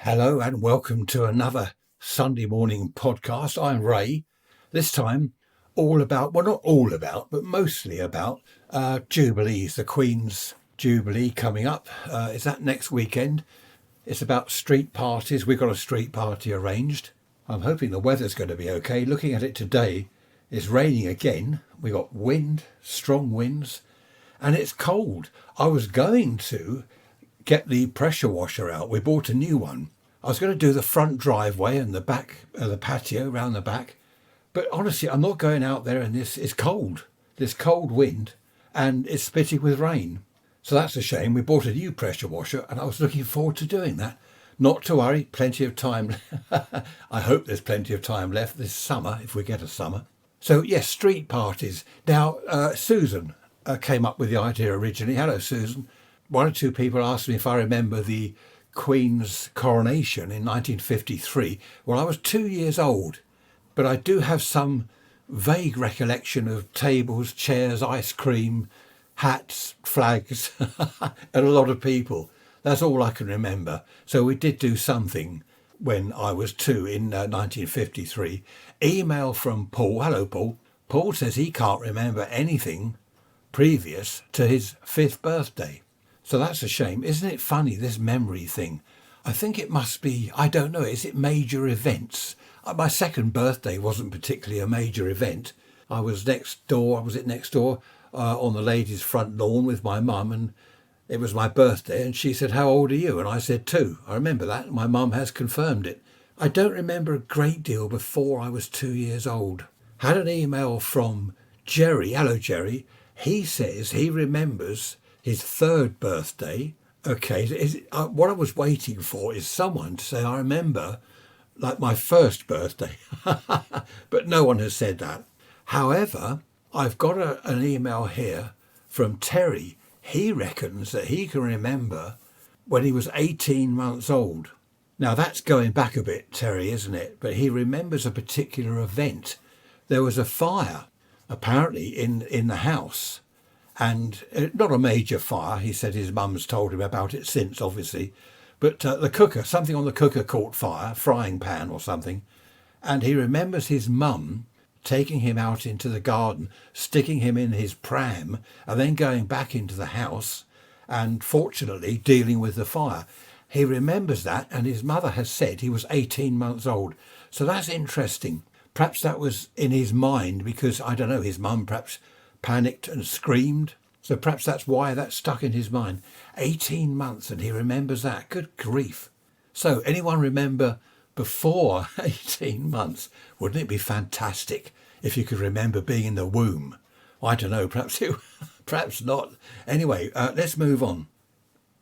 Hello and welcome to another Sunday morning podcast. I'm Ray. This time all about, well, not all about, but mostly about Jubilees, the Queen's Jubilee coming up. Is that next weekend? It's about street parties. We've got a street party arranged. I'm hoping the weather's going to be okay. Looking at it today, it's raining again. We got wind, strong winds, and it's cold. I was going to get the pressure washer out. We bought a new one. I was going to do the front driveway and the back, the patio around the back. But honestly, I'm not going out there and it's cold. There's cold wind and it's spitting with rain. So that's a shame. We bought a new pressure washer and I was looking forward to doing that. Not to worry, plenty of time. I hope there's plenty of time left this summer, if we get a summer. So yes, street parties. Now, Susan came up with the idea originally. Hello, Susan. One or two people asked me if I remember the Queen's coronation in 1953. Well, I was 2 years old, but I do have some vague recollection of tables, chairs, ice cream, hats, flags, and a lot of people. That's all I can remember. So we did do something when I was two in 1953. Email from Paul. Hello, Paul. Paul says he can't remember anything previous to his 5th birthday. So that's a shame. Isn't it funny, this memory thing? I think it must be, I don't know, is it major events? My 2nd birthday wasn't particularly a major event. I was next door on the ladies' front lawn with my mum, and it was my birthday, and she said, "How old are you?" And I said 2. I remember that. My mum has confirmed it. I don't remember a great deal before I was 2 years old. Had an email from Jerry. Hello, Jerry. He says he remembers his 3rd birthday. Okay, what I was waiting for is someone to say, I remember, like my 1st birthday. But no one has said that. However, I've got an email here from Terry. He reckons that he can remember when he was 18 months old. Now, that's going back a bit, Terry, isn't it? But he remembers a particular event. There was a fire, apparently, in the house. And not a major fire. He said his mum's told him about it since, obviously. But the cooker, something on the cooker caught fire, frying pan or something. And he remembers his mum taking him out into the garden, sticking him in his pram, and then going back into the house and fortunately dealing with the fire. He remembers that, and his mother has said he was 18 months old. So that's interesting. Perhaps that was in his mind because, I don't know, his mum perhaps panicked and screamed. So perhaps that's why that stuck in his mind. 18 months and he remembers that. Good grief. So anyone remember before 18 months? Wouldn't it be fantastic if you could remember being in the womb? I don't know, perhaps not. Anyway, let's move on.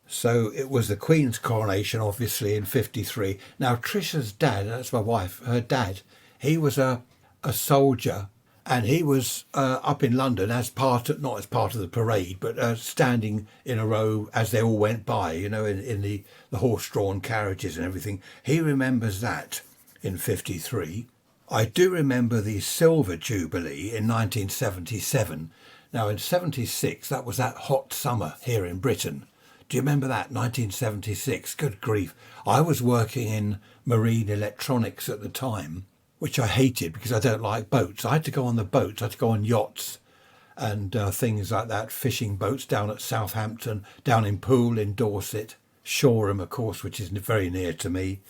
So it was the Queen's coronation, obviously, in 53. Now, Trisha's dad, that's my wife, her dad, he was a soldier. And he was up in London not as part of the parade, but standing in a row as they all went by, you know, in the horse-drawn carriages and everything. He remembers that in 53. I do remember the Silver Jubilee in 1977. Now, in 76, that was that hot summer here in Britain. Do you remember that, 1976? Good grief. I was working in marine electronics at the time, which I hated because I don't like boats. I had to go on the boats. I had to go on yachts and things like that, fishing boats down at Southampton, down in Poole in Dorset, Shoreham, of course, which is very near to me.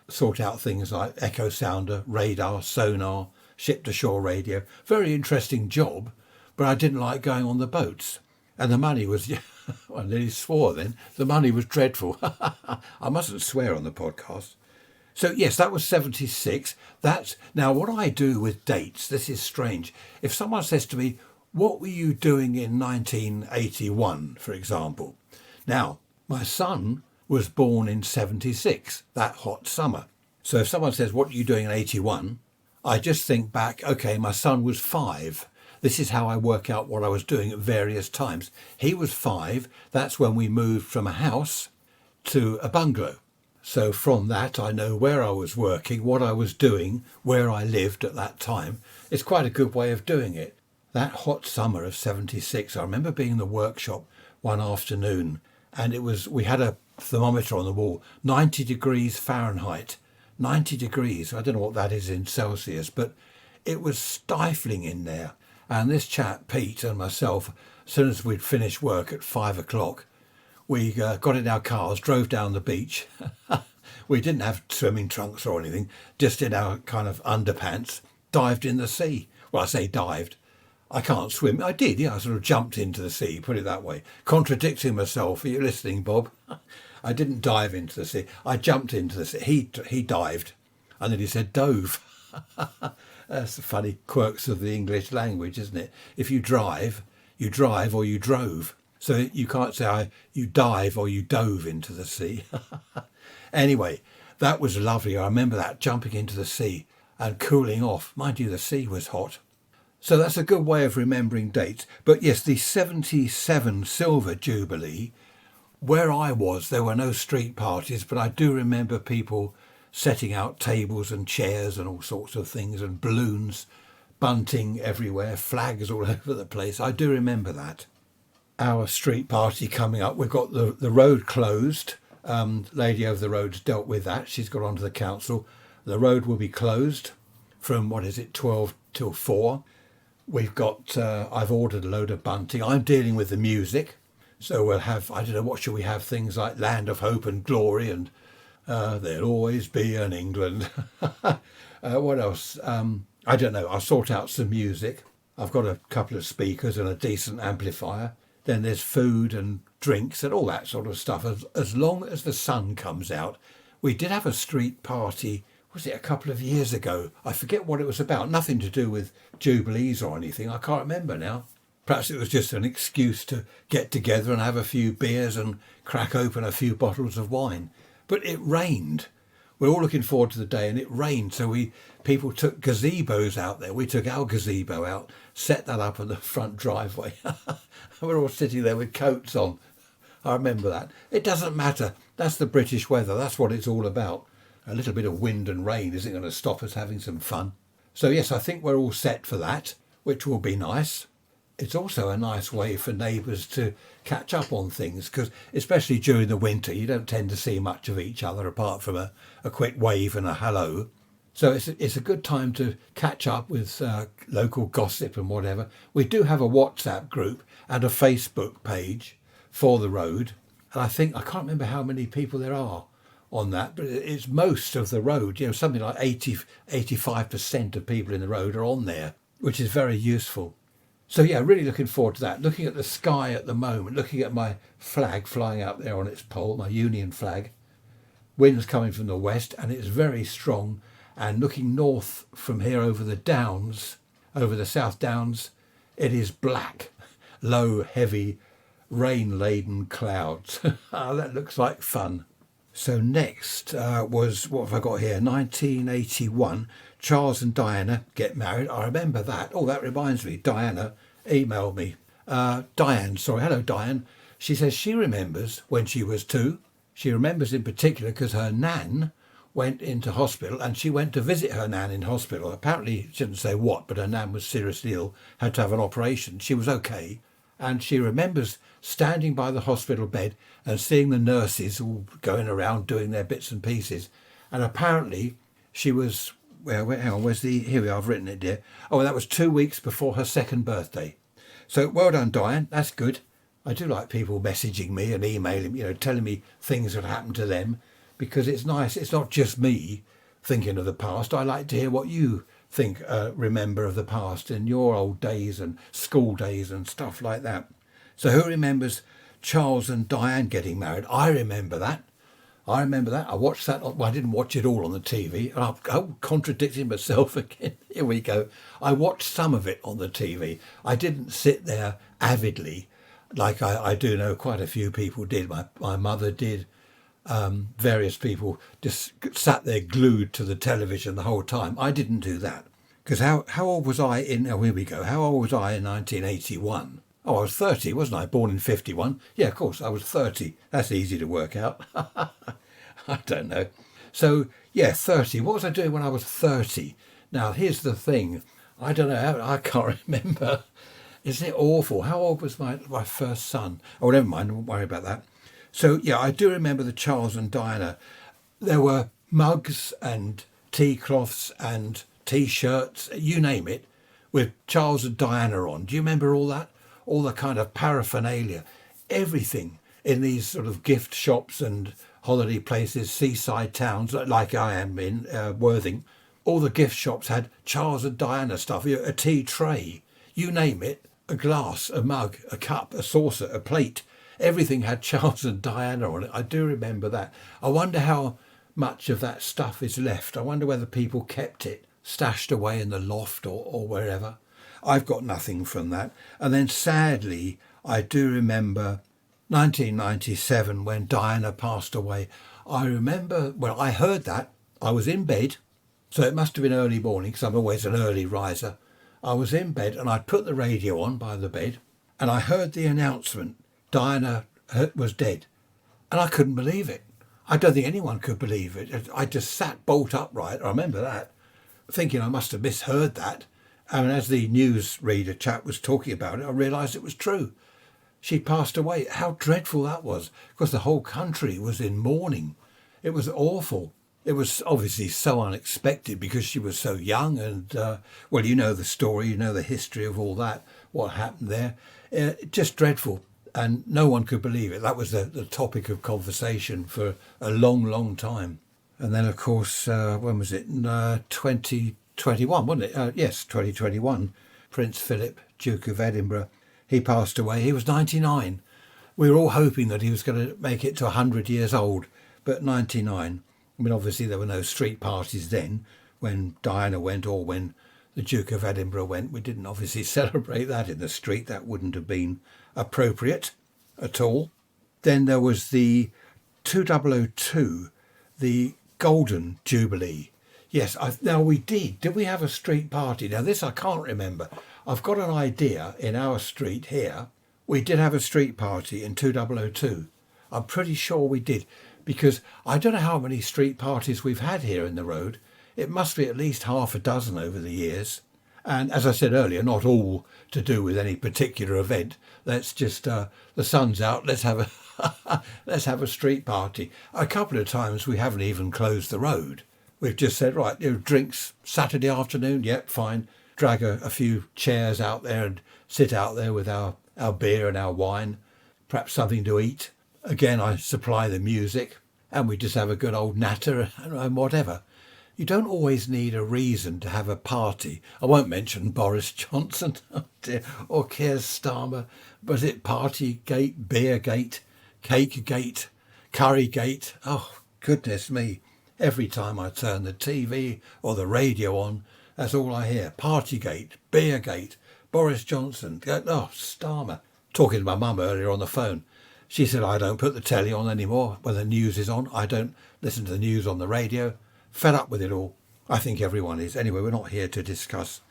Sort out things like echo sounder, radar, sonar, ship-to-shore radio. Very interesting job, but I didn't like going on the boats. And the money was, well, I nearly swore then, the money was dreadful. I mustn't swear on the podcast. So yes, that was 76. Now what I do with dates, this is strange. If someone says to me, what were you doing in 1981, for example? Now, my son was born in 76, that hot summer. So if someone says, what are you doing in 81? I just think back, okay, my son was 5. This is how I work out what I was doing at various times. He was 5. That's when we moved from a house to a bungalow. So from that, I know where I was working, what I was doing, where I lived at that time. It's quite a good way of doing it. That hot summer of 76, I remember being in the workshop one afternoon, and we had a thermometer on the wall, 90 degrees Fahrenheit, 90 degrees. I don't know what that is in Celsius, but it was stifling in there. And this chap, Pete, and myself, as soon as we'd finished work at 5 o'clock, we got in our cars, drove down the beach. We didn't have swimming trunks or anything, just in our kind of underpants, dived in the sea. Well, I say dived. I can't swim. I did, yeah, I sort of jumped into the sea, put it that way. Contradicting myself. Are you listening, Bob? I didn't dive into the sea. I jumped into the sea. He dived. And then he said dove. That's the funny quirks of the English language, isn't it? If you drive or you drove. So you can't say you dive or you dove into the sea. Anyway, that was lovely. I remember that, jumping into the sea and cooling off. Mind you, the sea was hot. So that's a good way of remembering dates. But yes, the 77 Silver Jubilee, where I was, there were no street parties, but I do remember people setting out tables and chairs and all sorts of things, and balloons, bunting everywhere, flags all over the place. I do remember that. Our street party coming up, we've got the road closed. Lady over the road's dealt with that. She's got onto the council. The road will be closed from, 12 till 4. We've got, I've ordered a load of bunting. I'm dealing with the music. So we'll have, I don't know, what shall we have? Things like Land of Hope and Glory and There'll Always Be an England. What else? I don't know. I'll sort out some music. I've got a couple of speakers and a decent amplifier. Then there's food and drinks and all that sort of stuff. As long as the sun comes out. We did have a street party, was it a couple of years ago? I forget what it was about. Nothing to do with Jubilees or anything. I can't remember now. Perhaps it was just an excuse to get together and have a few beers and crack open a few bottles of wine. But it rained. We're all looking forward to the day, and it rained. So people took gazebos out there. We took our gazebo out, set that up on the front driveway. We're all sitting there with coats on. I remember that. It doesn't matter. That's the British weather. That's what it's all about. A little bit of wind and rain isn't going to stop us having some fun. So yes, I think we're all set for that, which will be nice. It's also a nice way for neighbours to catch up on things, because especially during the winter, you don't tend to see much of each other apart from a quick wave and a hello. So it's a good time to catch up with local gossip and whatever. We do have a WhatsApp group and a Facebook page for the road. And I can't remember how many people there are on that, but it's most of the road. Something like 85% of people in the road are on there, which is very useful. So yeah, really looking forward to that. Looking at the sky at the moment, looking at my flag flying up there on its pole, my Union flag. Wind's coming from the west and it's very strong. And looking north from here over the downs, over the South Downs, it is black, low, heavy, rain-laden clouds. That looks like fun. So next was, what have I got here? 1981, Charles and Diana get married. I remember that. Oh, that reminds me. Diana emailed me. Hello, Diane. She says she remembers when she was 2. She remembers in particular because her nan went into hospital and she went to visit her nan in hospital. Apparently, she didn't say what, but her nan was seriously ill, had to have an operation. She was okay. And she remembers standing by the hospital bed and seeing the nurses all going around doing their bits and pieces. And apparently she was, here we are, I've written it here. Oh, that was 2 weeks before her 2nd birthday. So well done, Diane. That's good. I do like people messaging me and emailing, telling me things that happened to them, because it's nice. It's not just me thinking of the past. I like to hear what you think, remember of the past and your old days and school days and stuff like that. So who remembers Charles and Diane getting married? I remember that. I watched that. Well, I didn't watch it all on the TV. I'm contradicting myself again. Here we go. I watched some of it on the TV. I didn't sit there avidly like I do know quite a few people did. My mother did. Various people just sat there glued to the television the whole time. I didn't do that. Because how old was I here we go. How old was I in 1981? Oh, I was 30, wasn't I? Born in 51. Yeah, of course, I was 30. That's easy to work out. I don't know. So, yeah, 30. What was I doing when I was 30? Now, here's the thing. I don't know. I can't remember. Isn't it awful? How old was my first son? Oh, never mind. Don't worry about that. So, yeah, I do remember the Charles and Diana. There were mugs and tea cloths and T-shirts, you name it, with Charles and Diana on. Do you remember all that? All the kind of paraphernalia, everything in these sort of gift shops and holiday places, seaside towns, like I am in Worthing. All the gift shops had Charles and Diana stuff, a tea tray, you name it, a glass, a mug, a cup, a saucer, a plate. Everything had Charles and Diana on it. I do remember that. I wonder how much of that stuff is left. I wonder whether people kept it stashed away in the loft or wherever. I've got nothing from that. And then sadly, I do remember 1997 when Diana passed away. I remember, well, I heard that. I was in bed, so it must have been early morning because I'm always an early riser. I was in bed and I'd put the radio on by the bed and I heard the announcement, Diana was dead. And I couldn't believe it. I don't think anyone could believe it. I just sat bolt upright, I remember that, thinking I must have misheard that. And as the newsreader chap was talking about it, I realised it was true. She passed away. How dreadful that was, because the whole country was in mourning. It was awful. It was obviously so unexpected because she was so young and, well, you know the story, you know the history of all that, what happened there. Just dreadful. And no one could believe it. That was the topic of conversation for a long, long time. And then, of course, when was it? 2021, wasn't it? Yes, 2021. Prince Philip, Duke of Edinburgh, he passed away. He was 99. We were all hoping that he was going to make it to 100 years old, but 99. I mean, obviously there were no street parties then when Diana went or when the Duke of Edinburgh went. We didn't obviously celebrate that in the street. That wouldn't have been appropriate at all. Then there was the 2002, the Golden Jubilee. Yes, now we did. Did we have a street party? Now this I can't remember. I've got an idea in our street here. We did have a street party in 2002. I'm pretty sure we did because I don't know how many street parties we've had here in the road. It must be at least half a dozen over the years. And as I said earlier, not all to do with any particular event. Let's just, the sun's out, let's have let's have a street party. A couple of times we haven't even closed the road. We've just said, right, drinks Saturday afternoon, yep, fine. Drag a few chairs out there and sit out there with our beer and our wine, perhaps something to eat. Again, I supply the music and we just have a good old natter and whatever. You don't always need a reason to have a party. I won't mention Boris Johnson or Keir Starmer, but it Partygate, Beergate, Cakegate, Currygate. Oh, goodness me. Every time I turn the TV or the radio on, that's all I hear. Partygate, Beergate, Boris Johnson, oh, Starmer. Talking to my mum earlier on the phone. She said, I don't put the telly on anymore when the news is on. I don't listen to the news on the radio. Fed up with it all. I think everyone is. Anyway, we're not here to discuss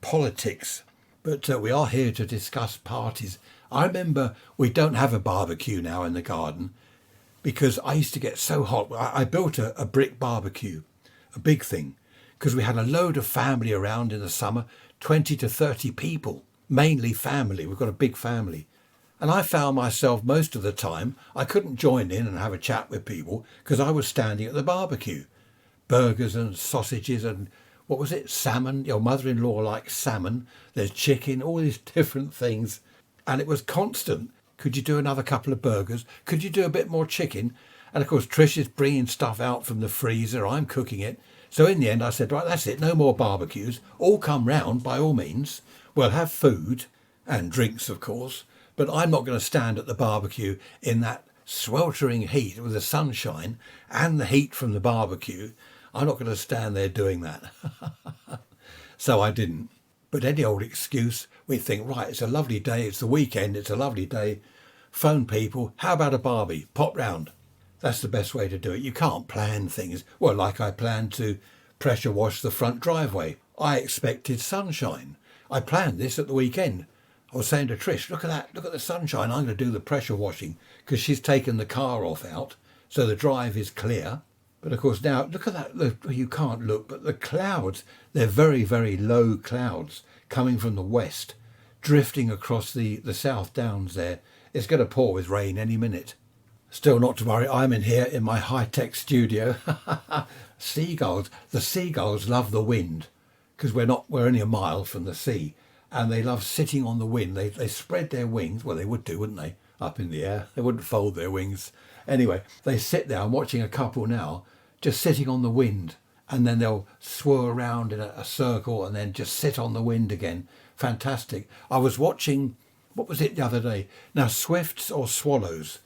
politics, but we are here to discuss parties. I remember we don't have a barbecue now in the garden because I used to get so hot. I built a brick barbecue, a big thing, because we had a load of family around in the summer, 20 to 30 people, mainly family. We've got a big family. And I found myself most of the time, I couldn't join in and have a chat with people because I was standing at the barbecue. Burgers and sausages and, what was it, salmon. Your mother-in-law likes salmon. There's chicken, all these different things. And it was constant. Could you do another couple of burgers? Could you do a bit more chicken? And of course, Trish is bringing stuff out from the freezer. I'm cooking it. So in the end, I said, right, that's it. No more barbecues. All come round by all means. We'll have food and drinks, of course. But I'm not going to stand at the barbecue in that sweltering heat with the sunshine and the heat from the barbecue. I'm not going to stand there doing that. So I didn't. But any old excuse, we think, right, it's a lovely day. It's the weekend. It's a lovely day. Phone people. How about a barbie? Pop round. That's the best way to do it. You can't plan things. Well, like I planned to pressure wash the front driveway. I expected sunshine. I planned this at the weekend. I was saying to Trish, look at that, look at the sunshine. I'm going to do the pressure washing because she's taken the car off out, so the drive is clear. But of course now, look at that, look, you can't look, but the clouds, they're very, very low clouds coming from the west, drifting across the South Downs there. It's going to pour with rain any minute. Still not to worry, I'm in here in my high-tech studio. Seagulls. The seagulls love the wind because we're only a mile from the sea, and they love sitting on the wind. They spread their wings. Well, they would do, wouldn't they? Up in the air. They wouldn't fold their wings. Anyway, they sit there. I'm watching a couple now just sitting on the wind, and then they'll swirl around in a circle and then just sit on the wind again. Fantastic. I was watching, what was it the other day? Now, swifts or swallows?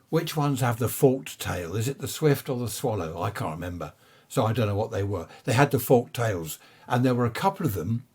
Which ones have the forked tail? Is it the swift or the swallow? I can't remember. So I don't know what they were. They had the forked tails, and there were a couple of them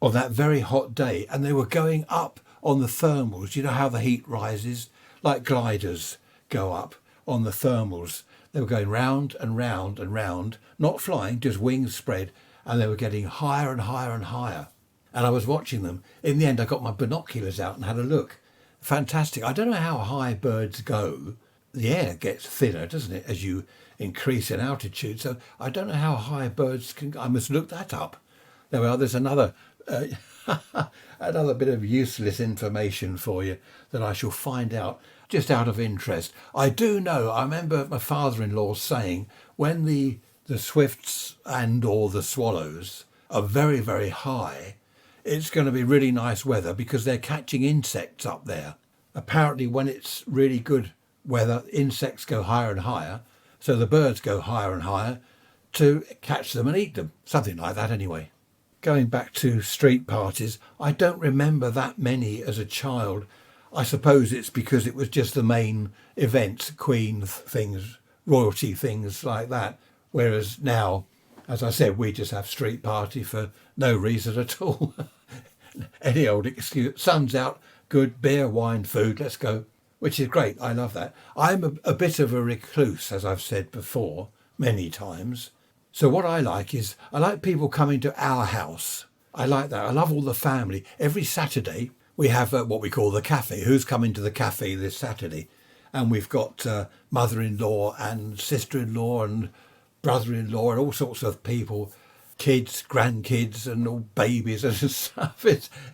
on that very hot day, and they were going up on the thermals. You know how the heat rises? Like gliders go up on the thermals. They were going round and round and round, not flying, just wings spread, and they were getting higher and higher and higher. And I was watching them. In the end, I got my binoculars out and had a look. Fantastic. I don't know how high birds go. The air gets thinner, doesn't it, as you increase in altitude. So I don't know how high birds can go. I must look that up. There we are. There's another another bit of useless information for you that I shall find out just out of interest. I do know, I remember my father-in-law saying when the swifts and or the swallows are very, very high, it's going to be really nice weather because they're catching insects up there. Apparently when it's really good weather, insects go higher and higher, so the birds go higher and higher to catch them and eat them. Something like that anyway. Going back to street parties, I don't remember that many as a child. I suppose it's because it was just the main events, Queen things, royalty things like that. Whereas now, as I said, we just have street party for no reason at all. Any old excuse. Sun's out, good, beer, wine, food, let's go. Which is great, I love that. I'm a bit of a recluse, as I've said before, many times. So what I like is, I like people coming to our house. I like that. I love all the family. Every Saturday, we have what we call the cafe. Who's coming to the cafe this Saturday? And we've got mother-in-law and sister-in-law and brother-in-law and all sorts of people, kids, grandkids and all babies and stuff.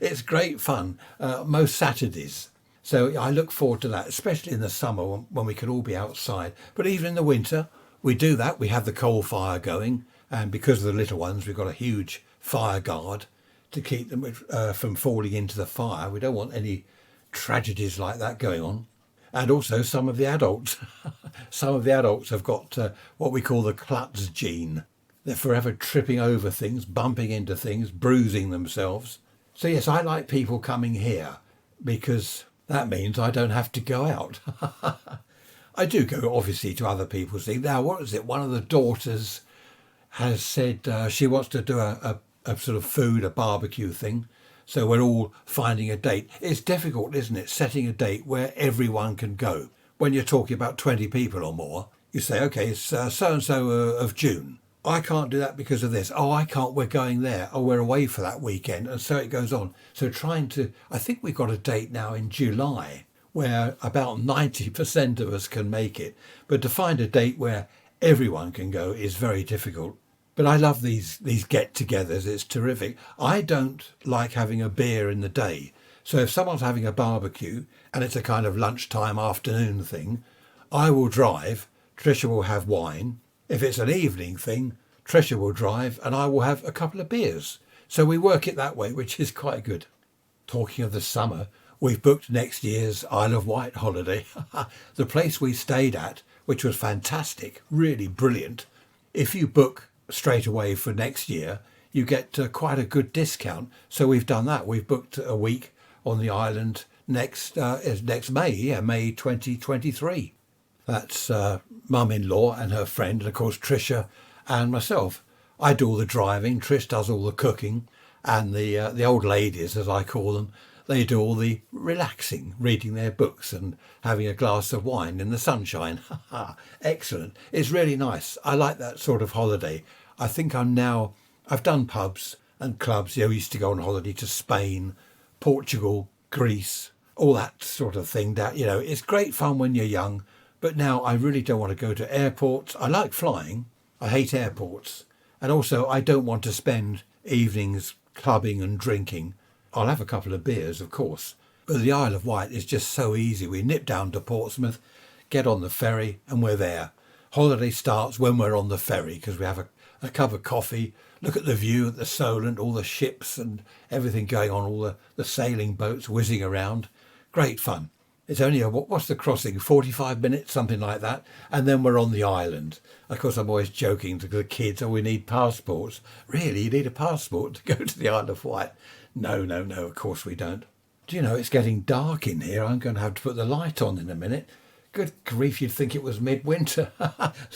It's great fun, most Saturdays. So I look forward to that, especially in the summer when we can all be outside. But even in the winter, we do that. We have the coal fire going. And because of the little ones, we've got a huge fire guard to keep them from falling into the fire. We don't want any tragedies like that going on. And also some of the adults. Some of the adults have got what we call the klutz gene. They're forever tripping over things, bumping into things, bruising themselves. So yes, I like people coming here because that means I don't have to go out. I do go, obviously, to other people's things. Now, what is it? One of the daughters has said she wants to do a sort of food, a barbecue thing. So we're all finding a date. It's difficult, isn't it, setting a date where everyone can go. When you're talking about 20 people or more, you say, OK, it's so-and-so of June. I can't do that because of this. Oh, I can't, we're going there. Oh, we're away for that weekend. And so it goes on. So I think we've got a date now in July where about 90% of us can make it. But to find a date where everyone can go is very difficult. But I love these get-togethers. It's terrific. I don't like having a beer in the day. So if someone's having a barbecue and it's a kind of lunchtime afternoon thing, I will drive. Tricia will have wine. If it's an evening thing, Tricia will drive and I will have a couple of beers. So we work it that way, which is quite good. Talking of the summer, we've booked next year's Isle of Wight holiday. The place we stayed at, which was fantastic, really brilliant. If you book straight away for next year, you get quite a good discount. So we've done that. We've booked a week on the island next May, May 2023. That's mum-in-law and her friend, and of course Tricia and myself. I do all the driving, Trish does all the cooking, and the old ladies, as I call them, they do all the relaxing, reading their books and having a glass of wine in the sunshine. Excellent. It's really nice. I like that sort of holiday. I think I've done pubs and clubs. I used to go on holiday to Spain, Portugal, Greece, all that sort of thing. That, it's great fun when you're young. But now I really don't want to go to airports. I like flying. I hate airports. And also I don't want to spend evenings clubbing and drinking. I'll have a couple of beers, of course. But the Isle of Wight is just so easy. We nip down to Portsmouth, get on the ferry and we're there. Holiday starts when we're on the ferry because we have a cup of coffee, look at the view at the Solent, all the ships and everything going on, all the sailing boats whizzing around. Great fun. It's only what's the crossing, 45 minutes, something like that. And then we're on the island. Of course, I'm always joking to the kids, we need passports. Really, you need a passport to go to the Isle of Wight? No, of course we don't. Do you know, it's getting dark in here. I'm going to have to put the light on in a minute. Good grief, you'd think it was midwinter.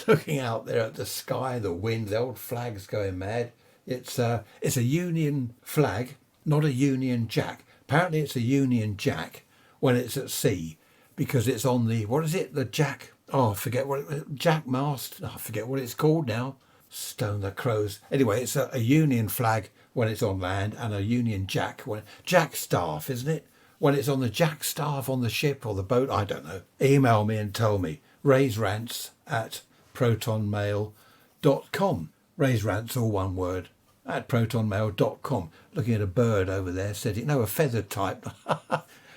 Looking out there at the sky, the wind, the old flag's going mad. It's a Union flag, not a Union Jack. Apparently it's a Union Jack when it's at sea, because it's on the, what is it, the Jack, I forget what, Jack mast, I forget what it's called now, stone the crows. Anyway, it's a Union flag when it's on land, and a Union Jack, Jack staff, isn't it? When it's on the Jack staff on the ship or the boat, I don't know. Email me and tell me. raisrants@protonmail.com. Raise rants, all one word, at protonmail.com. Looking at a bird over there sitting, no, a feathered type,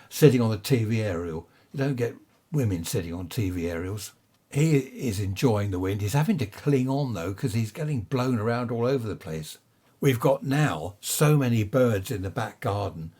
sitting on the TV aerial. You don't get women sitting on TV aerials. He is enjoying the wind. He's having to cling on though, because he's getting blown around all over the place. We've got now so many birds in the back garden.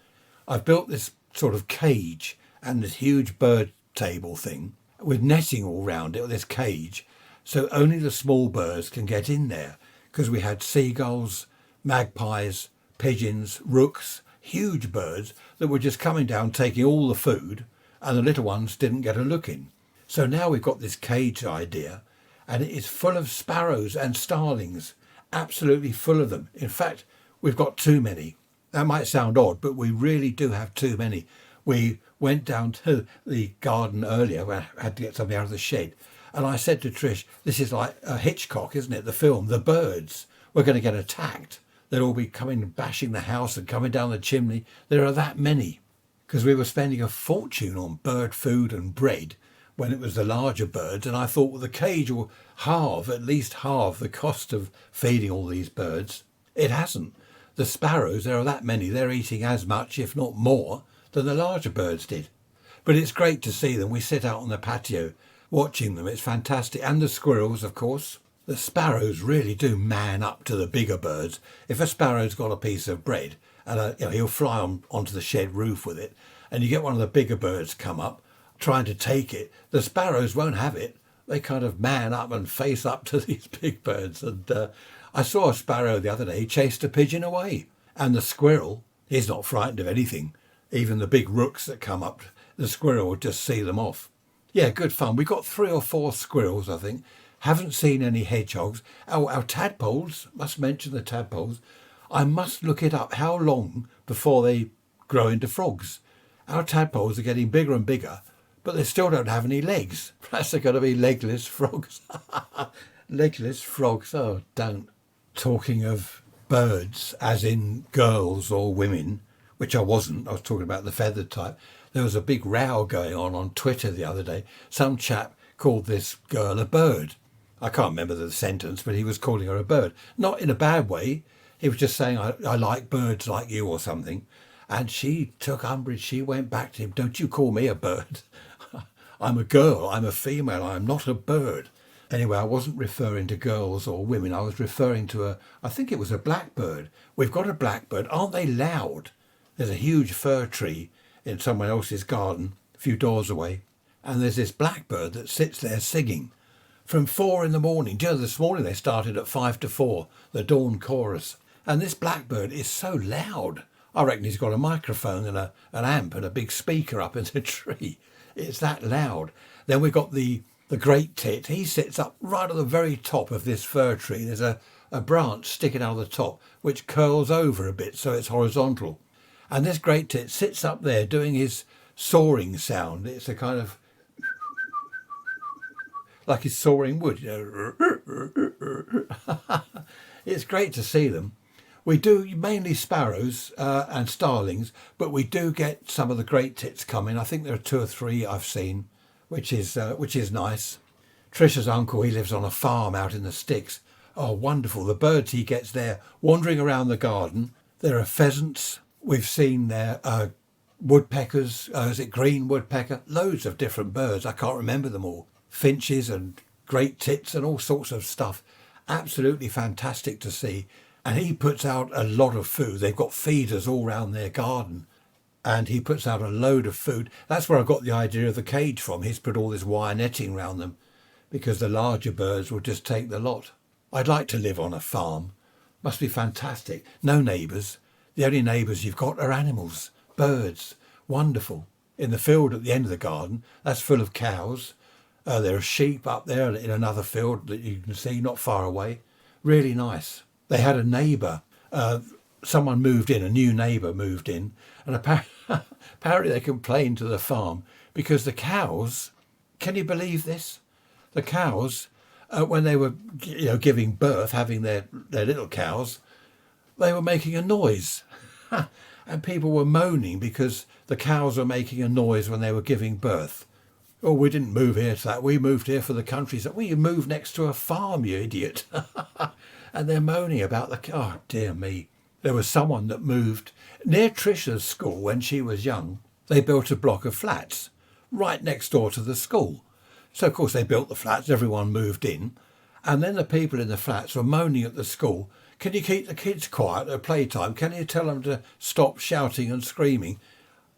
I've built this sort of cage and this huge bird table thing with netting all round it, this cage, so only the small birds can get in there, because we had seagulls, magpies, pigeons, rooks, huge birds that were just coming down taking all the food, and the little ones didn't get a look in. So now we've got this cage idea, and it is full of sparrows and starlings, absolutely full of them. In fact, we've got too many. That might sound odd, but we really do have too many. We went down to the garden earlier when I had to get something out of the shed, and I said to Trish, this is like a Hitchcock, isn't it? The film, The Birds. We're going to get attacked. They'll all be coming and bashing the house and coming down the chimney. There are that many, because we were spending a fortune on bird food and bread when it was the larger birds, and I thought, well, the cage will at least halve the cost of feeding all these birds. It hasn't. The sparrows, there are that many, they're eating as much, if not more, than the larger birds did. But it's great to see them. We sit out on the patio watching them. It's fantastic. And the squirrels, of course. The sparrows really do man up to the bigger birds. If a sparrow's got a piece of bread, and he'll fly onto the shed roof with it, and you get one of the bigger birds come up trying to take it, the sparrows won't have it. They kind of man up and face up to these big birds. And I saw a sparrow the other day, he chased a pigeon away. And the squirrel, he's not frightened of anything. Even the big rooks that come up, the squirrel will just see them off. Yeah, good fun. We got 3 or 4 squirrels, I think. Haven't seen any hedgehogs. Our tadpoles, must mention the tadpoles. I must look it up. How long before they grow into frogs? Our tadpoles are getting bigger and bigger, but they still don't have any legs. Perhaps they're going to be legless frogs. Legless frogs, oh, don't. Talking of birds, as in girls or women, which I wasn't, I was talking about the feathered type. There was a big row going on Twitter the other day. Some chap called this girl a bird. I can't remember the sentence, but he was calling her a bird. Not in a bad way. He was just saying, I like birds like you or something. And she took umbrage. She went back to him, don't you call me a bird. I'm a girl. I'm a female. I'm not a bird. Anyway, I wasn't referring to girls or women. I was referring to I think it was a blackbird. We've got a blackbird. Aren't they loud? There's a huge fir tree in someone else's garden, a few doors away. And there's this blackbird that sits there singing from 4 in the morning. Do you know, this morning they started at 5 to 4, the dawn chorus. And this blackbird is so loud. I reckon he's got a microphone and an amp and a big speaker up in the tree. It's that loud. Then we've got the great tit. He sits up right at the very top of this fir tree. There's a branch sticking out of the top which curls over a bit so it's horizontal. And this great tit sits up there doing his soaring sound. It's a kind of like he's sawing wood. It's great to see them. We do mainly sparrows and starlings, but we do get some of the great tits coming. I think there are 2 or 3 I've seen, which is nice. Trisha's uncle, he lives on a farm out in the sticks. Oh, wonderful. The birds he gets there wandering around the garden. There are pheasants. We've seen there woodpeckers, is it green woodpecker? Loads of different birds. I can't remember them all. Finches and great tits and all sorts of stuff. Absolutely fantastic to see. And he puts out a lot of food. They've got feeders all round their garden. And he puts out a load of food. That's where I got the idea of the cage from. He's put all this wire netting round them because the larger birds will just take the lot. I'd like to live on a farm. Must be fantastic. No neighbours. The only neighbours you've got are animals, birds. Wonderful. In the field at the end of the garden, that's full of cows. There are sheep up there in another field that you can see not far away. Really nice. They had a neighbour. Someone moved in, a new neighbour moved in, and apparently they complained to the farm because the cows, can you believe this? The cows, when they were giving birth, having their little cows, they were making a noise. And people were moaning because the cows were making a noise when they were giving birth. Oh, we didn't move here for that. We moved here for the countryside. Well, you moved next to a farm, you idiot. And they're moaning about oh, dear me. There was someone that moved near Trisha's school when she was young. They built a block of flats right next door to the school. So, of course, they built the flats. Everyone moved in. And then the people in the flats were moaning at the school. Can you keep the kids quiet at playtime? Can you tell them to stop shouting and screaming?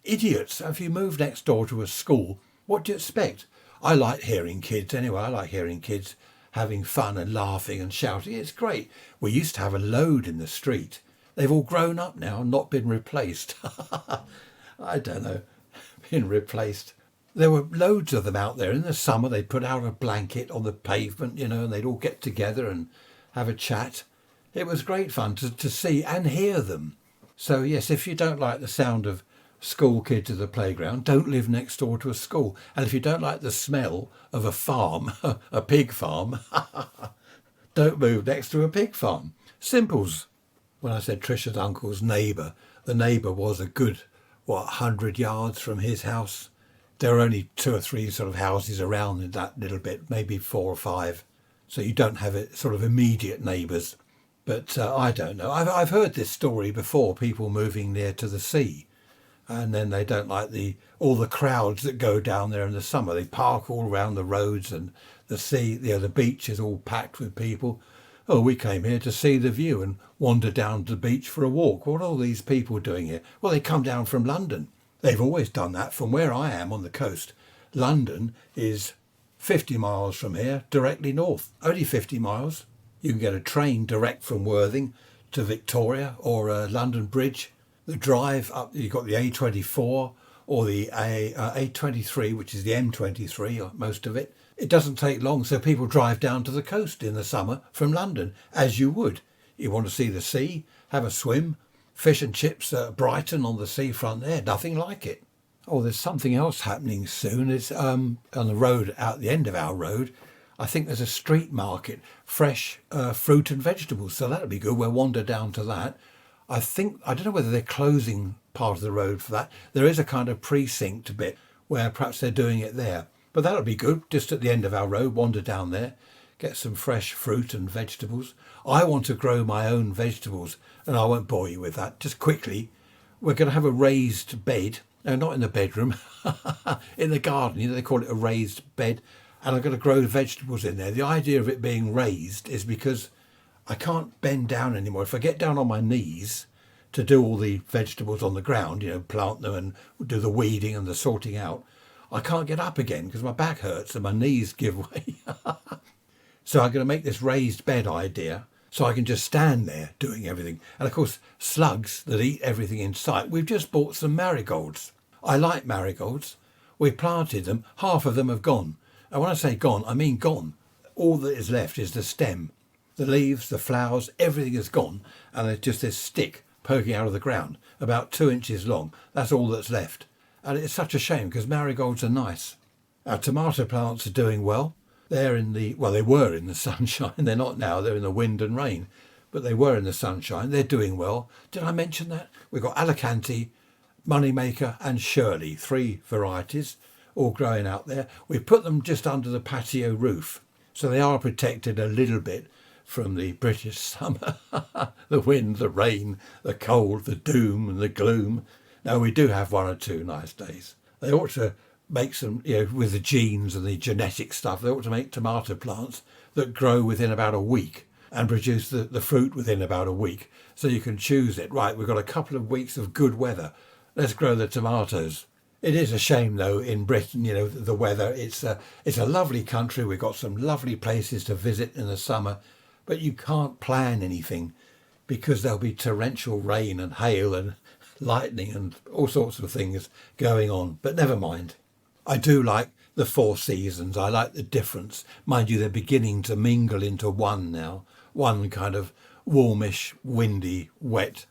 Idiots. If you move next door to a school, what do you expect? I like hearing kids anyway. I like hearing kids having fun and laughing and shouting. It's great. We used to have a load in the street. They've all grown up now and not been replaced. I don't know, been replaced. There were loads of them out there. In the summer, they'd put out a blanket on the pavement, and they'd all get together and have a chat. It was great fun to see and hear them. So, yes, if you don't like the sound of school kids at the playground, don't live next door to a school. And if you don't like the smell of a farm, a pig farm, don't move next to a pig farm. Simples. When I said Trisha's uncle's neighbour, the neighbour was a good, 100 yards from his house. There are only 2 or 3 sort of houses around in that little bit, maybe 4 or 5. So you don't have it sort of immediate neighbours. But I don't know. I've heard this story before, people moving near to the sea. And then they don't like all the crowds that go down there in the summer. They park all around the roads and the sea, the beach is all packed with people. Oh, we came here to see the view and wander down to the beach for a walk. What are all these people doing here? Well, they come down from London. They've always done that from where I am on the coast. London is 50 miles from here, directly north. Only 50 miles. You can get a train direct from Worthing to Victoria or London Bridge. The drive up, you've got the A24 or the A23, which is the M23, most of it. It doesn't take long, so people drive down to the coast in the summer from London, as you would. You want to see the sea, have a swim, fish and chips at Brighton on the seafront there, nothing like it. Oh, there's something else happening soon. It's on the road, out the end of our road. I think there's a street market, fresh fruit and vegetables, so that'll be good. We'll wander down to that. I don't know whether they're closing part of the road for that. There is a kind of precinct bit where perhaps they're doing it there. But that'll be good, just at the end of our road, wander down there, get some fresh fruit and vegetables. I want to grow my own vegetables, and I won't bore you with that. Just quickly, we're going to have a raised bed. No, not in the bedroom, in the garden. They call it a raised bed. And I'm going to grow vegetables in there. The idea of it being raised is because I can't bend down anymore. If I get down on my knees to do all the vegetables on the ground, plant them and do the weeding and the sorting out, I can't get up again because my back hurts and my knees give way. So I'm going to make this raised bed idea so I can just stand there doing everything. And of course, slugs that eat everything in sight. We've just bought some marigolds. I like marigolds. We planted them. Half of them have gone. And when I say gone, I mean gone. All that is left is the stem. The leaves, the flowers, everything is gone. And there's just this stick poking out of the ground, about 2 inches long. That's all that's left. And it's such a shame because marigolds are nice. Our tomato plants are doing well. They were in the sunshine. They're not now. They're in the wind and rain. But they were in the sunshine. They're doing well. Did I mention that? We've got Alicante, Moneymaker and Shirley, 3 varieties, all growing out there. We put them just under the patio roof. So they are protected a little bit from the British summer. The wind, the rain, the cold, the doom and the gloom. No, we do have one or two nice days. They ought to make some, with the genes and the genetic stuff, they ought to make tomato plants that grow within about a week and produce the fruit within about a week. So you can choose it. Right, we've got a couple of weeks of good weather. Let's grow the tomatoes. It is a shame, though, in Britain, the weather. It's a lovely country. We've got some lovely places to visit in the summer, but you can't plan anything because there'll be torrential rain and hail and lightning and all sorts of things going on. But never mind. I do like the four seasons. I like the difference. Mind you, they're beginning to mingle into one now. One kind of warmish, windy, wet,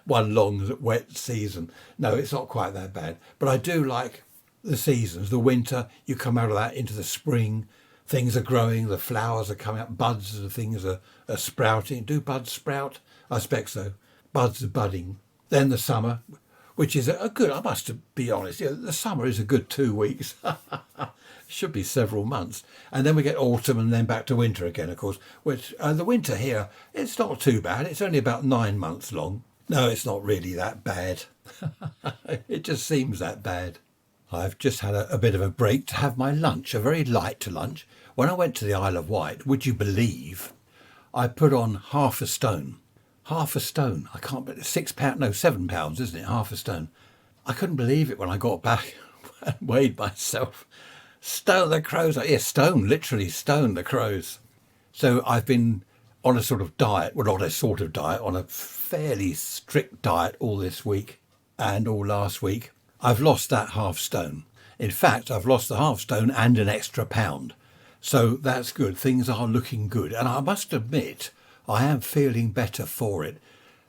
one long, wet season. No, it's not quite that bad. But I do like the seasons. The winter, you come out of that into the spring. Things are growing, the flowers are coming up, buds and things are sprouting. Do buds sprout? I expect so. Buds are budding. Then the summer, which is a good, I must be honest, the summer is a good 2 weeks. Should be several months. And then we get autumn and then back to winter again, of course, which the winter here, it's not too bad. It's only about 9 months long. No, it's not really that bad. It just seems that bad. I've just had a bit of a break to have my lunch, a very light lunch. When I went to the Isle of Wight, would you believe, I put on half a stone. Half a stone. I can't believe £6, no, £7, isn't it? Half a stone. I couldn't believe it when I got back and weighed myself. Stone the crows. Yes, stone, literally stone the crows. So I've been on a sort of diet, well, not a sort of diet, on a fairly strict diet all this week and all last week. I've lost that half stone. In fact, I've lost the half stone and an extra pound. So that's good. Things are looking good. And I must admit, I am feeling better for it.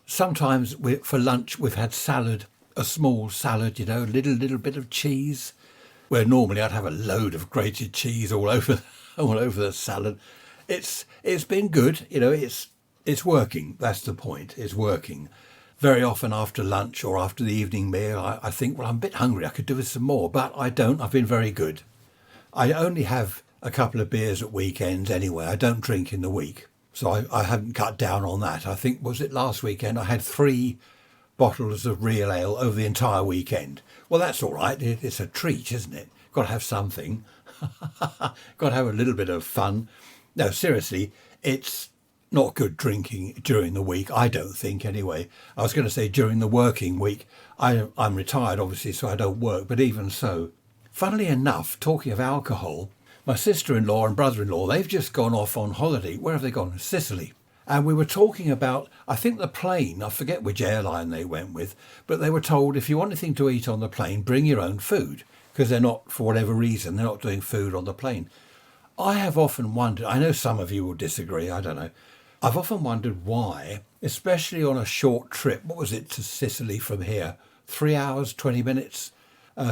Sometimes for lunch, we've had salad, a small salad, a little bit of cheese, where normally I'd have a load of grated cheese all over the salad. It's been good. It's working. That's the point. It's working. Very often after lunch or after the evening meal, I think, well, I'm a bit hungry. I could do with some more, but I don't. I've been very good. I only have a couple of beers at weekends anyway. I don't drink in the week. So I haven't cut down on that. I think, was it last weekend? I had 3 bottles of real ale over the entire weekend. Well, that's all right. It's a treat, isn't it? Got to have something. Got to have a little bit of fun. No, seriously, it's not good drinking during the week, I don't think, anyway. I was going to say during the working week. I'm retired, obviously, so I don't work, but even so. Funnily enough, talking of alcohol, my sister-in-law and brother-in-law, they've just gone off on holiday. Where have they gone? Sicily. And we were talking about, I think the plane, I forget which airline they went with, but they were told if you want anything to eat on the plane, bring your own food, because they're not, for whatever reason, they're not doing food on the plane. I have often wondered, I know some of you will disagree, I don't know. I've often wondered why, especially on a short trip, what was it to Sicily from here? 3 hours, 20 minutes?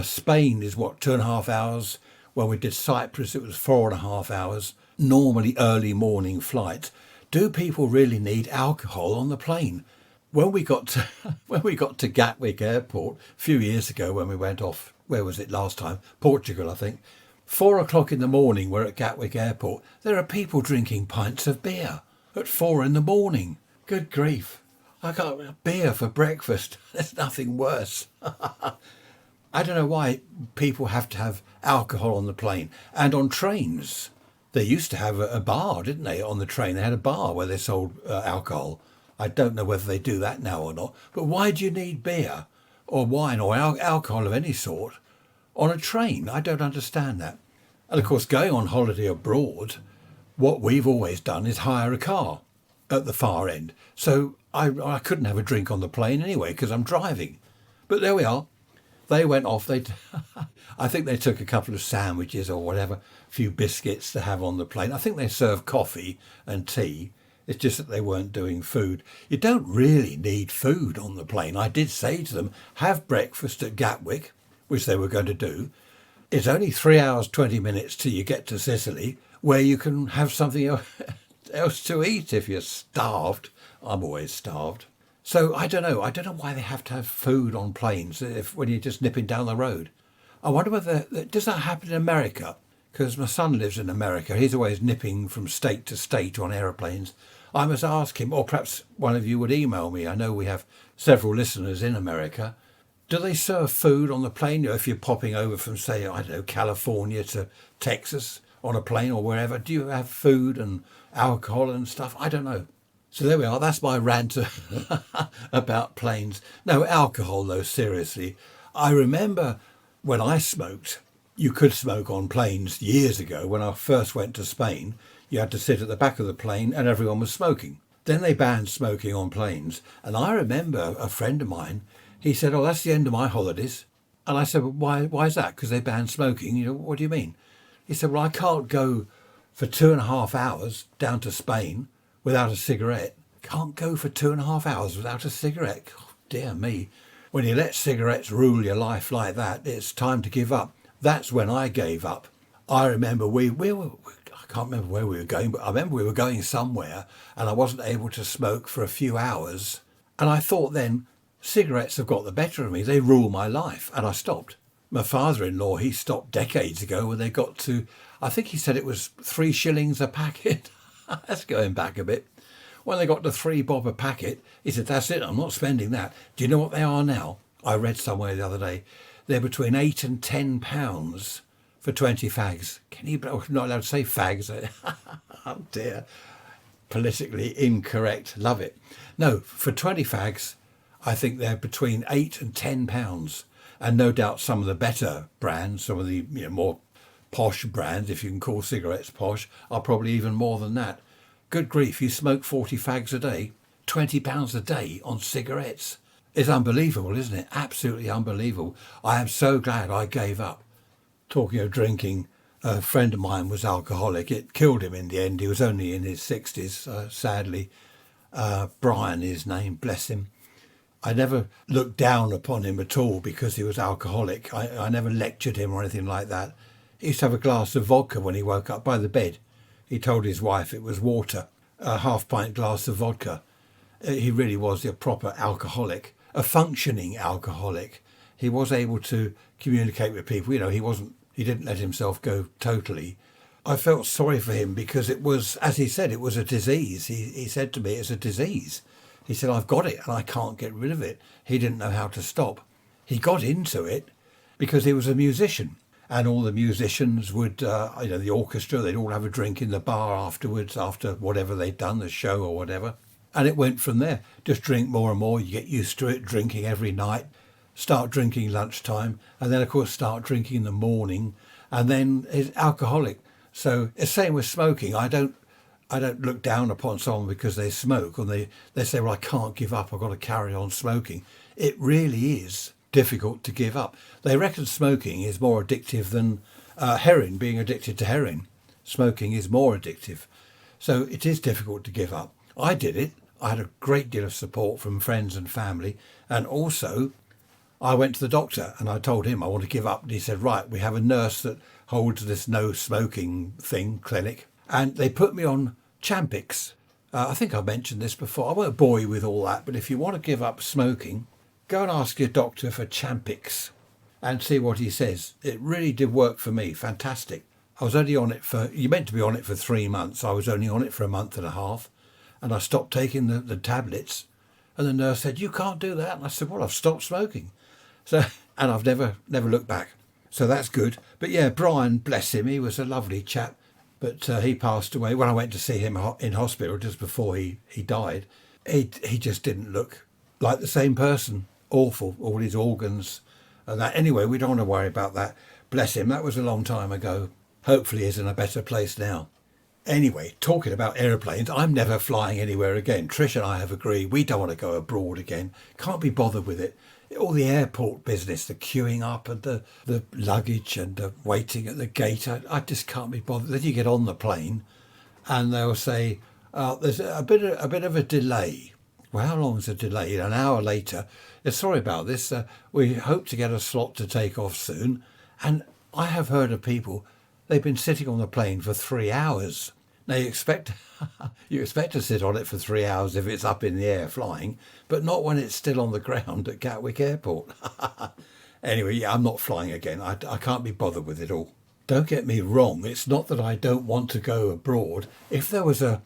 Spain is what, 2.5 hours? When we did Cyprus, it was 4.5 hours. Normally early morning flights. Do people really need alcohol on the plane? When we got to Gatwick Airport a few years ago, when we went off, where was it last time? Portugal, I think. 4 o'clock in the morning, we're at Gatwick Airport. There are people drinking pints of beer at 4 in the morning. Good grief. I got beer for breakfast. There's nothing worse. I don't know why people have to have alcohol on the plane and on trains. They used to have a bar, didn't they, on the train? They had a bar where they sold alcohol. I don't know whether they do that now or not. But why do you need beer or wine or alcohol of any sort on a train? I don't understand that. And of course, going on holiday abroad, what we've always done is hire a car at the far end. So I couldn't have a drink on the plane anyway because I'm driving. But there we are. They went off. I think they took a couple of sandwiches or whatever, a few biscuits to have on the plane. I think they served coffee and tea. It's just that they weren't doing food. You don't really need food on the plane. I did say to them, have breakfast at Gatwick, which they were going to do. It's only 3 hours, 20 minutes till you get to Sicily, where you can have something else to eat if you're starved. I'm always starved. So I don't know why they have to have food on planes when you're just nipping down the road. I wonder whether, does that happen in America? Because my son lives in America. He's always nipping from state to state on aeroplanes. I must ask him, or perhaps one of you would email me. I know we have several listeners in America. Do they serve food on the plane? If you're popping over from, say, I don't know, California to Texas on a plane or wherever, do you have food and alcohol and stuff? I don't know. So there we are. That's my rant about planes. No, alcohol, though, seriously. I remember when I smoked, you could smoke on planes years ago. When I first went to Spain, you had to sit at the back of the plane and everyone was smoking. Then they banned smoking on planes. And I remember a friend of mine, he said, oh, that's the end of my holidays. And I said, well, why is that? Because they banned smoking. What do you mean? He said, well, I can't go for 2.5 hours down to Spain without a cigarette. Can't go for 2.5 hours without a cigarette. Oh, dear me. When you let cigarettes rule your life like that, it's time to give up. That's when I gave up. I remember we were, I can't remember where we were going, but I remember we were going somewhere and I wasn't able to smoke for a few hours. And I thought then, cigarettes have got the better of me. They rule my life. And I stopped. My father-in-law, he stopped decades ago when they got to, I think he said it was 3 shillings a packet. That's going back a bit. When they got to 3 bob a packet, he said, that's it, I'm not spending that. Do you know what they are now? I read somewhere the other day. They're between £8 and £10 for 20 fags. Can you, I'm not allowed to say fags. Oh dear. Politically incorrect. Love it. No, for 20 fags, I think they're between £8 and £10. And no doubt some of the better brands, some of the more posh brands, if you can call cigarettes posh, are probably even more than that. Good grief, you smoke 40 fags a day, £20 a day on cigarettes. It's unbelievable, isn't it? Absolutely unbelievable. I am so glad I gave up. Talking of drinking, a friend of mine was alcoholic. It killed him in the end. He was only in his 60s, sadly. Brian, his name, bless him. I never looked down upon him at all because he was alcoholic. I never lectured him or anything like that. He used to have a glass of vodka when he woke up by the bed. He told his wife it was water, a half-pint glass of vodka. He really was a proper alcoholic, a functioning alcoholic. He was able to communicate with people. He didn't let himself go totally. I felt sorry for him because it was, as he said, it was a disease. He said to me, it's a disease. He said, I've got it and I can't get rid of it. He didn't know how to stop. He got into it because he was a musician. And all the musicians would, the orchestra, they'd all have a drink in the bar afterwards, after whatever they'd done, the show or whatever. And it went from there. Just drink more and more. You get used to it, drinking every night. Start drinking lunchtime. And then, of course, start drinking in the morning. And then it's alcoholic. So it's the same with smoking. I don't look down upon someone because they smoke or they say, well, I can't give up. I've got to carry on smoking. It really is difficult to give up. They reckon smoking is more addictive than heroin, being addicted to heroin. Smoking is more addictive. So it is difficult to give up. I did it. I had a great deal of support from friends and family. And also, I went to the doctor and I told him I want to give up. And he said, right, we have a nurse that holds this no smoking thing, clinic. And they put me on Champix. I think I mentioned this before. I won't bore you with all that. But if you want to give up smoking, go and ask your doctor for Champix and see what he says. It really did work for me. Fantastic. I was only on it you meant to be on it for 3 months. I was only on it for a month and a half. And I stopped taking the tablets. And the nurse said, you can't do that. And I said, well, I've stopped smoking. So, and I've never looked back. So that's good. But yeah, Brian, bless him, he was a lovely chap. But he passed away. When I went to see him in hospital just before he died, he just didn't look like the same person. Awful, all his organs and that. Anyway, we don't want to worry about that. Bless him, that was a long time ago. Hopefully he's in a better place now. Anyway, talking about aeroplanes, I'm never flying anywhere again. Trish and I have agreed we don't want to go abroad again. Can't be bothered with it. All the airport business, the queuing up and the luggage and the waiting at the gate, I just can't be bothered. Then you get on the plane and they'll say, there's a bit of a delay. Well, how long is a delay? An hour later, sorry about this, we hope to get a slot to take off soon. And I have heard of people, they've been sitting on the plane for 3 hours. Now you expect to sit on it for 3 hours if it's up in the air flying, but not when it's still on the ground at Gatwick Airport. Anyway, yeah, I'm not flying again. I can't be bothered with it all. Don't get me wrong. It's not that I don't want to go abroad. If there was a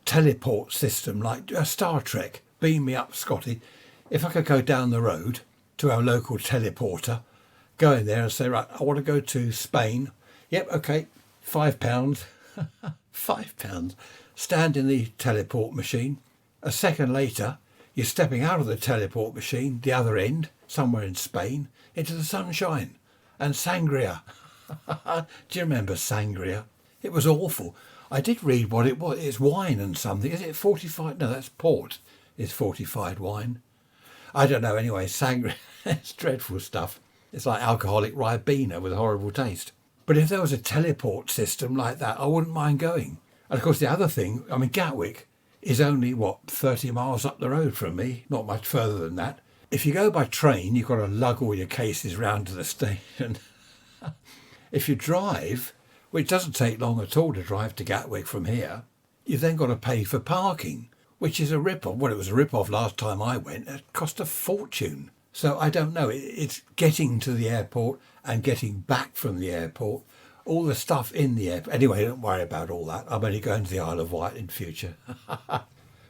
teleport system like Star Trek, beam me up, Scotty. If I could go down the road to our local teleporter, go in there and say, right, I want to go to Spain. Yep, okay, £5. £5. Stand in the teleport machine. A second later, you're stepping out of the teleport machine, the other end, somewhere in Spain, into the sunshine and sangria. Do you remember sangria? It was awful. I did read what it was. It's wine and something. Is it fortified? No, that's port. It's fortified wine. I don't know. Anyway, sangria, it's dreadful stuff. It's like alcoholic Ribena with a horrible taste. But if there was a teleport system like that, I wouldn't mind going. And of course, the other thing, I mean, Gatwick is only, 30 miles up the road from me, not much further than that. If you go by train, you've got to lug all your cases round to the station. If you drive, which doesn't take long at all to drive to Gatwick from here, you've then got to pay for parking, which is a rip-off. Well, it was a rip-off last time I went. It cost a fortune. So I don't know. It's getting to the airport and getting back from the airport, all the stuff in the airport. Anyway, don't worry about all that. I'm only going to the Isle of Wight in future.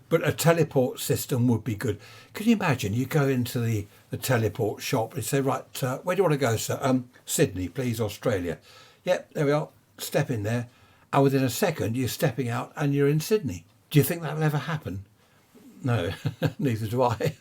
But a teleport system would be good. Can you imagine? You go into the teleport shop and say, right, where do you want to go, sir? Sydney, please, Australia. Yep, there we are. Step in there. And within a second, you're stepping out and you're in Sydney. Do you think that'll ever happen? No, neither do I.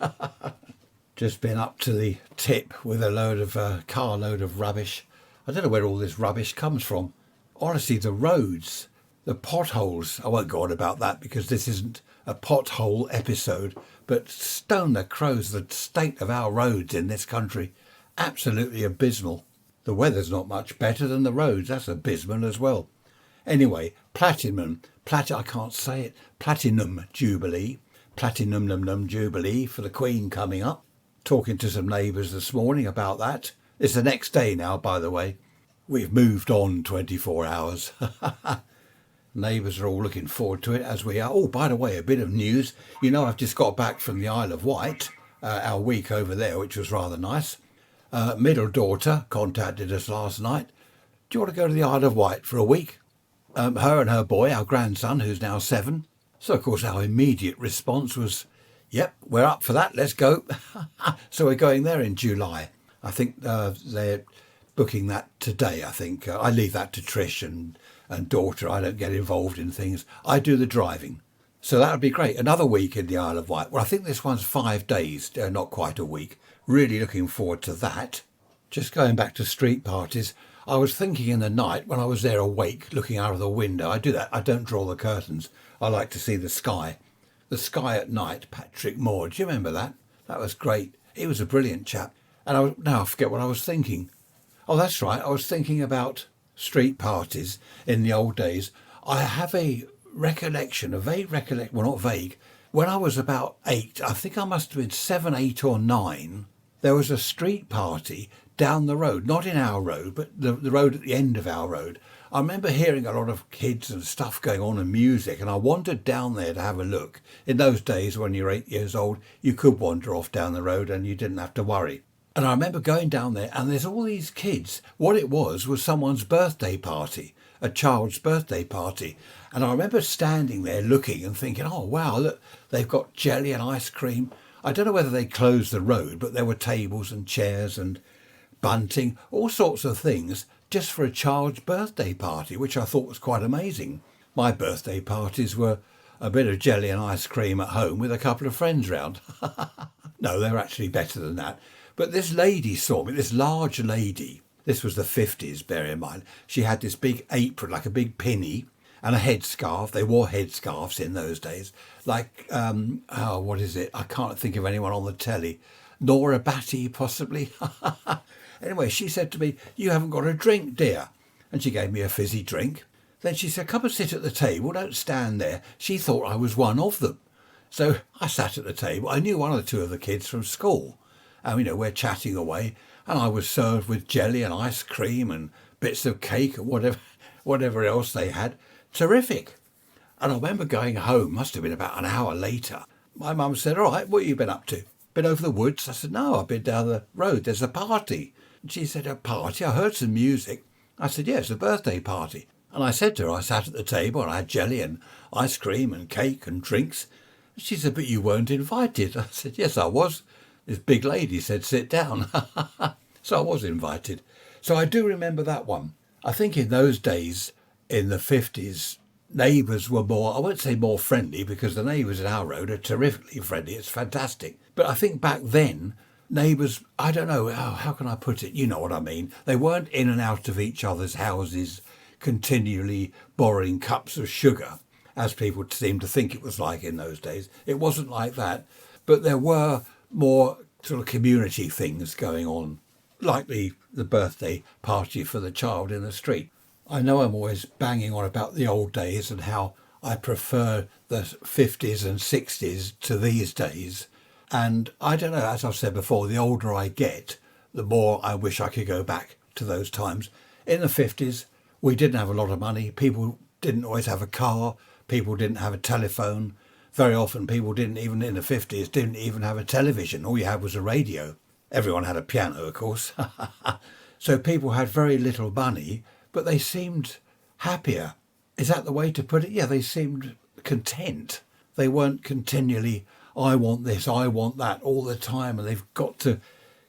Just been up to the tip with a carload of rubbish. I don't know where all this rubbish comes from. Honestly, the roads, the potholes, I won't go on about that because this isn't a pothole episode, but stone the crows, the state of our roads in this country, absolutely abysmal. The weather's not much better than the roads, that's abysmal as well. Anyway, I can't say it, Plantnum Jubilee for the Queen coming up. Talking to some neighbours this morning about that. It's the next day now, by the way. We've moved on 24 hours. Neighbours are all looking forward to it, as we are. Oh, by the way, a bit of news. You know, I've just got back from the Isle of Wight, our week over there, which was rather nice. Middle daughter contacted us last night. Do you want to go to the Isle of Wight for a week? Her and her boy, our grandson, who's now 7. So, of course, our immediate response was, yep, we're up for that, let's go. So we're going there in July. I think they're booking that today, I think. I leave that to Trish and daughter. I don't get involved in things. I do the driving. So that would be great. Another week in the Isle of Wight. Well, I think this one's 5 days, not quite a week. Really looking forward to that. Just going back to street parties, I was thinking in the night when I was there awake, looking out of the window. I do that. I don't draw the curtains. I like to see the sky. The Sky at Night, Patrick Moore. Do you remember that? That was great. He was a brilliant chap. And now I forget what I was thinking. Oh, that's right. I was thinking about street parties in the old days. I have a recollection, well, not vague. When I was about 8, I think I must have been 7, 8 or 9, there was a street party down the road, not in our road, but the road at the end of our road. I remember hearing a lot of kids and stuff going on and music, and I wandered down there to have a look. In those days, when you were 8 years old, you could wander off down the road and you didn't have to worry. And I remember going down there and there's all these kids. What it was someone's birthday party, a child's birthday party. And I remember standing there looking and thinking, oh, wow, look, they've got jelly and ice cream. I don't know whether they closed the road, but there were tables and chairs and bunting, all sorts of things, just for a child's birthday party, which I thought was quite amazing. My birthday parties were a bit of jelly and ice cream at home with a couple of friends round. No, they were actually better than that. But this lady saw me, this large lady. This was the 50s, bear in mind. She had this big apron, like a big pinny, and a headscarf. They wore headscarves in those days. Like, what is it? I can't think of anyone on the telly. Nora Batty, possibly. Anyway, she said to me, you haven't got a drink, dear. And she gave me a fizzy drink. Then she said, come and sit at the table, don't stand there. She thought I was one of them. So I sat at the table. I knew one or two of the kids from school. And, we're chatting away. And I was served with jelly and ice cream and bits of cake and whatever else they had. Terrific. And I remember going home, must have been about an hour later. My mum said, all right, what have you been up to? Been over the woods? I said, no, I've been down the road. There's a party. And she said, a party? I heard some music. I said, yes, a birthday party. And I said to her, I sat at the table and I had jelly and ice cream and cake and drinks. And she said, but you weren't invited. I said, yes, I was. this big lady said, sit down. So I was invited. So I do remember that one. I think in those days, in the 50s, neighbours were more, I won't say more friendly, because the neighbours in our road are terrifically friendly. It's fantastic. But I think back then, neighbours, I don't know, how can I put it? You know what I mean. They weren't in and out of each other's houses, continually borrowing cups of sugar, as people seem to think it was like in those days. It wasn't like that. But there were more sort of community things going on, like the birthday party for the child in the street. I know I'm always banging on about the old days and how I prefer the 50s and 60s to these days. And I don't know, as I've said before, the older I get, the more I wish I could go back to those times. In the 50s, we didn't have a lot of money. People didn't always have a car. People didn't have a telephone. Very often people didn't even, in the 50s, didn't even have a television. All you had was a radio. Everyone had a piano, of course. So people had very little money, but they seemed happier. Is that the way to put it? Yeah, they seemed content. They weren't continually, I want this, I want that all the time, and they've got to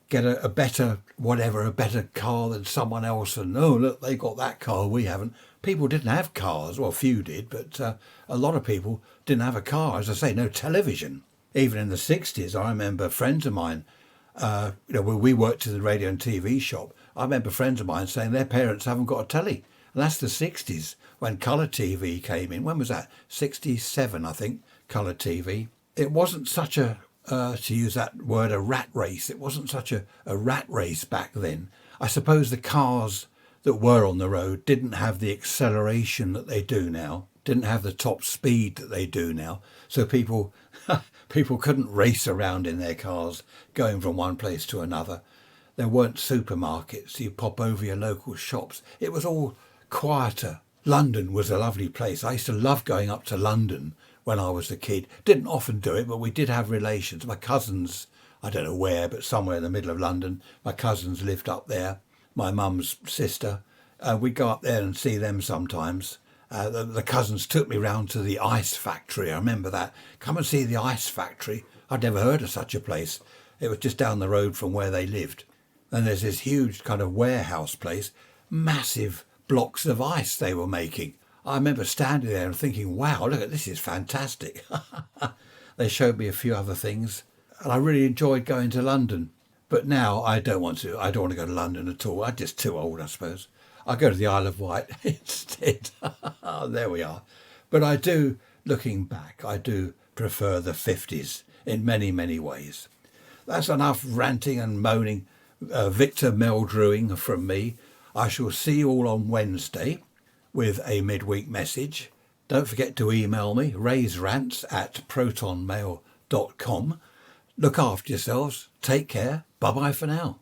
get a better whatever, a better car than someone else, and oh look, they got that car, we haven't. People didn't have cars, well, few did, but a lot of people didn't have a car. As I say, no television. Even in the 60s, I remember friends of mine, when we worked in the radio and TV shop, I remember friends of mine saying their parents haven't got a telly. And that's the 60s, when colour TV came in. When was that? 67, I think, colour TV. It wasn't such a, to use that word, a rat race. It wasn't such a rat race back then. I suppose the cars that were on the road didn't have the acceleration that they do now, didn't have the top speed that they do now. So people couldn't race around in their cars going from one place to another. There weren't supermarkets. You pop over your local shops. It was all quieter. London was a lovely place. I used to love going up to London when I was a kid. Didn't often do it, but we did have relations. My cousins, I don't know where, but somewhere in the middle of London, my cousins lived up there. My mum's sister. We'd go up there and see them sometimes. The cousins took me round to the ice factory. I remember that. Come and see the ice factory. I'd never heard of such a place. It was just down the road from where they lived. And there's this huge kind of warehouse place, massive blocks of ice they were making. I remember standing there and thinking, wow, look at this, is fantastic. They showed me a few other things, and I really enjoyed going to London. But now I don't want to. I don't want to go to London at all. I'm just too old, I suppose. I'll go to the Isle of Wight instead. There we are. But I do, looking back, I do prefer the 50s in many, many ways. That's enough ranting and moaning, Victor Meldrewing from me. I shall see you all on Wednesday with a midweek message. Don't forget to email me, raisrants@protonmail.com. Look after yourselves. Take care. Bye-bye for now.